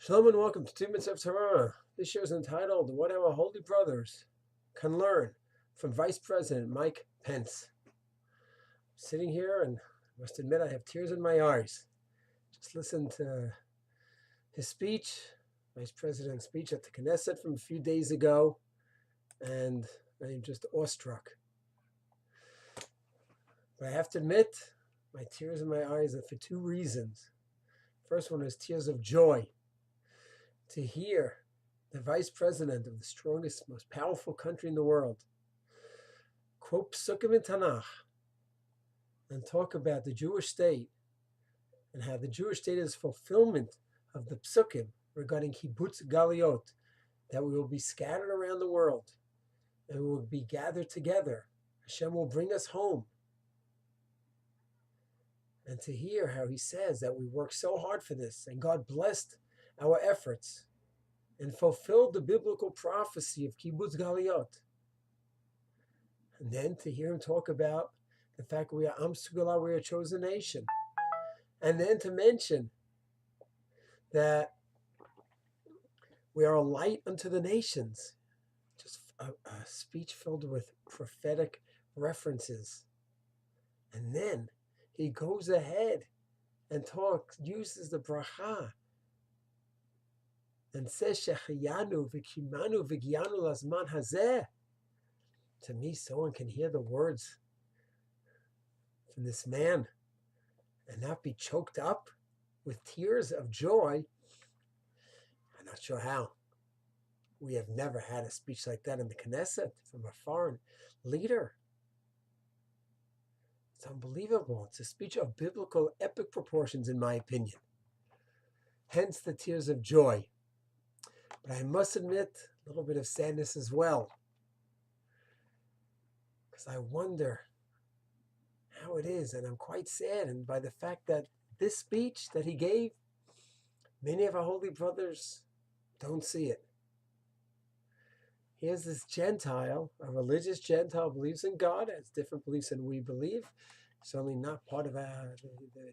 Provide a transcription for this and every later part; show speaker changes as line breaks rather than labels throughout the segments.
Shalom and welcome to 2 Minutes of Torah. This show is entitled What Our Holy Brothers Can Learn from Vice President Mike Pence. I'm sitting here and I must admit I have tears in my eyes. Just listened to his speech, Vice President's speech at the Knesset from a few days ago, and I'm just awestruck. But I have to admit, my tears in my eyes are for two reasons. First one is tears of joy to hear the vice president of the strongest, most powerful country in the world quote Psukim in Tanakh and talk about the Jewish state and how the Jewish state is fulfillment of the Psukim regarding Kibbutz Galiot, that we will be scattered around the world and we will be gathered together. Hashem will bring us home. And to hear how he says that we worked so hard for this and God blessed our efforts and fulfilled the biblical prophecy of Kibbutz Galiot. And then to hear him talk about the fact we are Am Sugula, we are a chosen nation. And then to mention that we are a light unto the nations. Just a speech filled with prophetic references. And then he goes ahead and uses the bracha and says, Shechayanu v'kimanu v'giyanu lazman hazeh. To me, someone can hear the words from this man and not be choked up with tears of joy. I'm not sure how. We have never had a speech like that in the Knesset from a foreign leader. It's unbelievable. It's a speech of biblical epic proportions, in my opinion. Hence the tears of joy. But I must admit, a little bit of sadness as well. Because I wonder how it is, and I'm quite saddened by the fact that this speech that he gave, many of our holy brothers don't see it. Here's this Gentile, a religious Gentile, believes in God, has different beliefs than we believe, certainly not part of the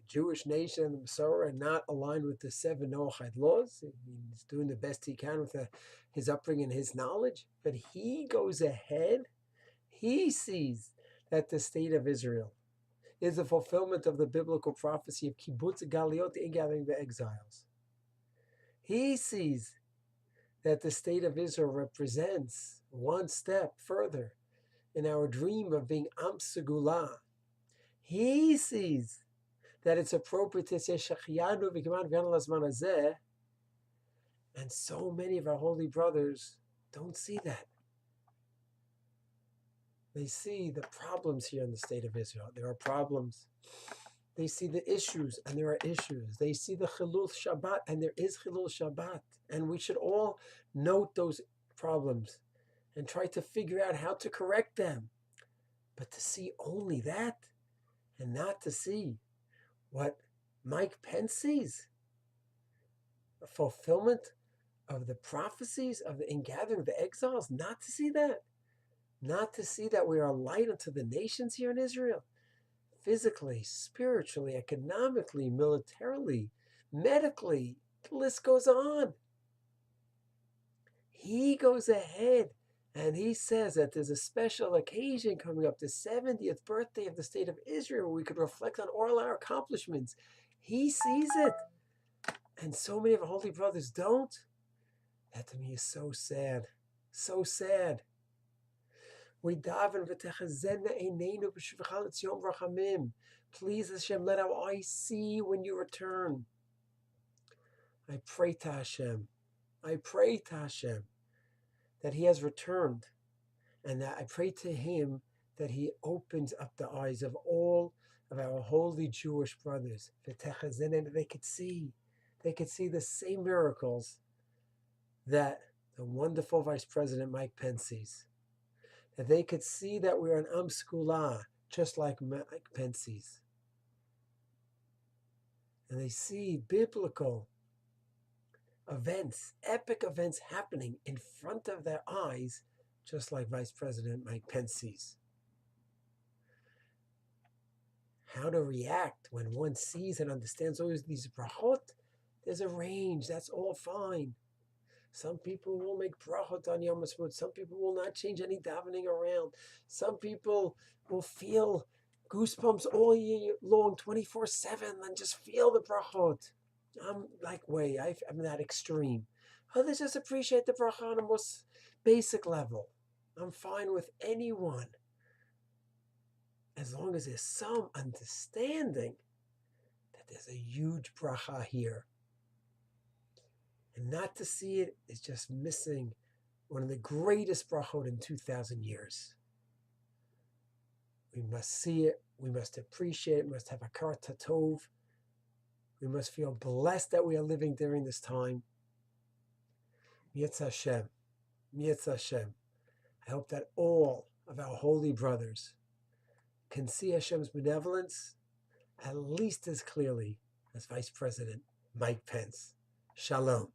Jewish nation, the Masorah, and not aligned with the 7 Noahide laws. He's doing the best he can with his upbringing and his knowledge, but he goes ahead, he sees that the state of Israel is the fulfillment of the biblical prophecy of Kibbutz Galiot, the ingathering the exiles. He sees that the state of Israel represents one step further in our dream of being Am Segula. He sees that it's appropriate to say Shechayanu v'kiman v'yanu lazman hazeh, and so many of our holy brothers don't see that. They see the problems here in the state of Israel. There are problems. They see the issues, and there are issues. They see the Chilul Shabbat, and there is Chilul Shabbat. And we should all note those problems and try to figure out how to correct them. But to see only that and not to see what Mike Pence sees, the fulfillment of the prophecies of the ingathering of the exiles, not to see that. Not to see that we are a light unto the nations here in Israel. Physically, spiritually, economically, militarily, medically, the list goes on. He goes ahead and he says that there's a special occasion coming up, the 70th birthday of the state of Israel, where we could reflect on all our accomplishments. He sees it. And so many of our holy brothers don't. That to me is so sad. So sad. We daven v'techazedna eineinu b'shuvcha l'tzion v'rachamim. Please, Hashem, let our eyes see when you return. I pray to Hashem. I pray to Hashem that He has returned, and that I pray to Him that He opens up the eyes of all of our holy Jewish brothers, v'techazedna, that they could see the same miracles that the wonderful Vice President Mike Pence sees. That they could see that we're an Am Segula, just like Mike Pence sees. And they see biblical events, epic events happening in front of their eyes, just like Vice President Mike Pence sees. How to react when one sees and understands all these brachot There's a range. That's all fine. Some people will make brachot on Yom HaSukkot. Some people will not change any davening around. Some people will feel goosebumps all year long, 24/7, and just feel the brachot. I'm like, I'm that extreme. Others just appreciate the bracha on a most basic level. I'm fine with anyone, as long as there's some understanding that there's a huge bracha here. And not to see it is just missing one of the greatest brachot in 2,000 years. We must see it. We must appreciate it. We must have a hakarat hatov. We must feel blessed that we are living during this time. Mi'etz Hashem. Mi'etz Hashem. I hope that all of our holy brothers can see Hashem's benevolence at least as clearly as Vice President Mike Pence. Shalom.